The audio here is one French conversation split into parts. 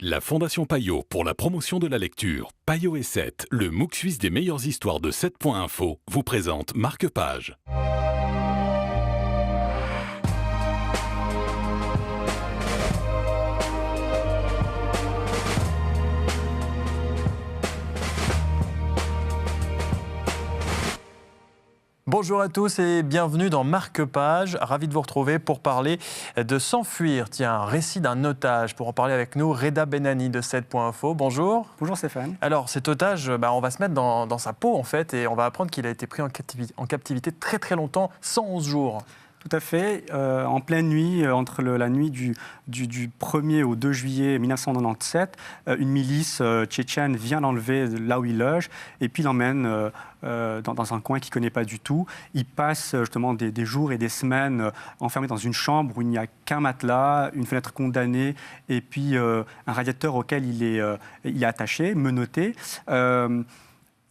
La Fondation Payot pour la promotion de la lecture, Payot et 7, le MOOC suisse des meilleures histoires de 7.info, vous présente Marque-Page. Bonjour à tous et bienvenue dans Marque-Page. Ravi de vous retrouver pour parler de S'enfuir. Tiens, un récit d'un otage. Pour en parler avec nous, Reda Benani de 7.info. Bonjour. Bonjour Stéphane. Alors cet otage, on va se mettre dans sa peau en fait et on va apprendre qu'il a été pris en captivité très très longtemps, 111 jours. Tout à fait. En pleine nuit, entre la nuit du 1er au 2 juillet 1997, une milice tchétchène vient l'enlever là où il loge et puis l'emmène dans un coin qu'il ne connaît pas du tout. Il passe justement des jours et des semaines enfermé dans une chambre où il n'y a qu'un matelas, une fenêtre condamnée et puis un radiateur auquel il est attaché, menotté.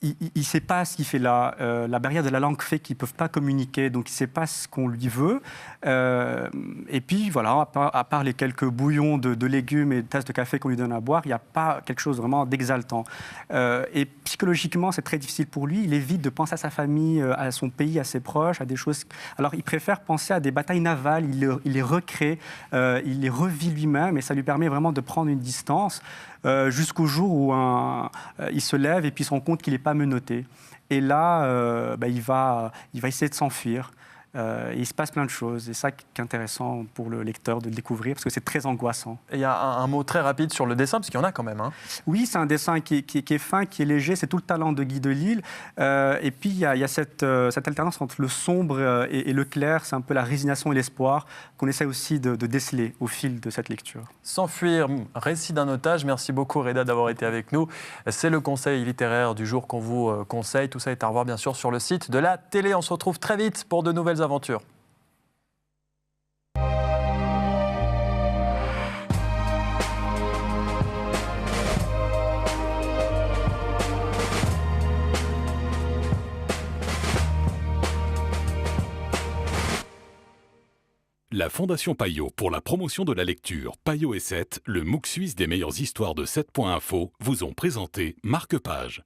Il ne sait pas ce qu'il fait là. La barrière de la langue fait qu'ils ne peuvent pas communiquer, donc il ne sait pas ce qu'on lui veut. Et puis voilà, à part les quelques bouillons de légumes et de tasses de café qu'on lui donne à boire, il n'y a pas quelque chose vraiment d'exaltant. Et psychologiquement, c'est très difficile pour lui. Il évite de penser à sa famille, à son pays, à ses proches, à des choses. Alors il préfère penser à des batailles navales, il les recrée, il les revit lui-même, et ça lui permet vraiment de prendre une distance. Jusqu'au jour où il se lève et puis il se rend compte qu'il n'est pas menotté. Et là, il va essayer de s'enfuir. Il se passe plein de choses. Et ça qui est intéressant pour le lecteur de le découvrir, parce que c'est très angoissant. Et il y a un mot très rapide sur le dessin, parce qu'il y en a quand même. Hein. Oui, c'est un dessin qui est fin, qui est léger. C'est tout le talent de Guy Delisle. Et puis, il y a cette alternance entre le sombre et le clair. C'est un peu la résignation et l'espoir qu'on essaie aussi de déceler au fil de cette lecture. S'enfuir, récit d'un otage. Merci beaucoup, Reda, d'avoir été avec nous. C'est le conseil littéraire du jour qu'on vous conseille. Tout ça est à revoir, bien sûr, sur le site de la télé. On se retrouve très vite pour de nouvelles aventures. La Fondation Payot pour la promotion de la lecture, Payot et 7, le MOOC suisse des meilleures histoires de 7.info, vous ont présenté Marque-Page.